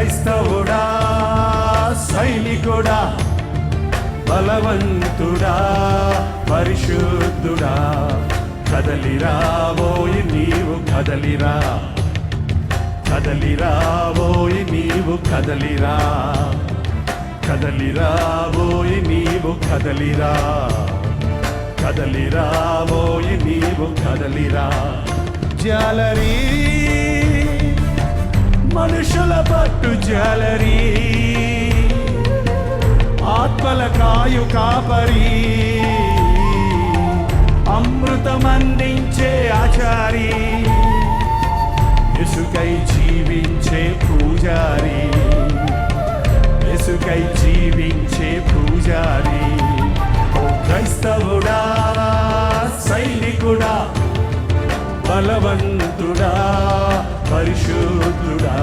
క్రైస్తవుడా, సైనికుడా, బలవంతుడా, పరిశుద్ధుడా, కదలిరాబోయి నీవు కదలిరా, కదలిరాబోయి నీవు కదలిరా, కదలిరాబోయి నీవు కదలిరా, కదలిరాబోయి నీవు కదలిరా. జాలరీ మనుషుల పట్టు జాలరీ, ఆత్మల కాయు కాపరి, అమృతమందించే ఆచారి, యేసుకై జీవించే పూజారి, యేసుకై జీవించే పూజారి. ఓ క్రైస్తవుడా, సైనికుడా, బలవంతుడా, పరిశుద్ధుడా.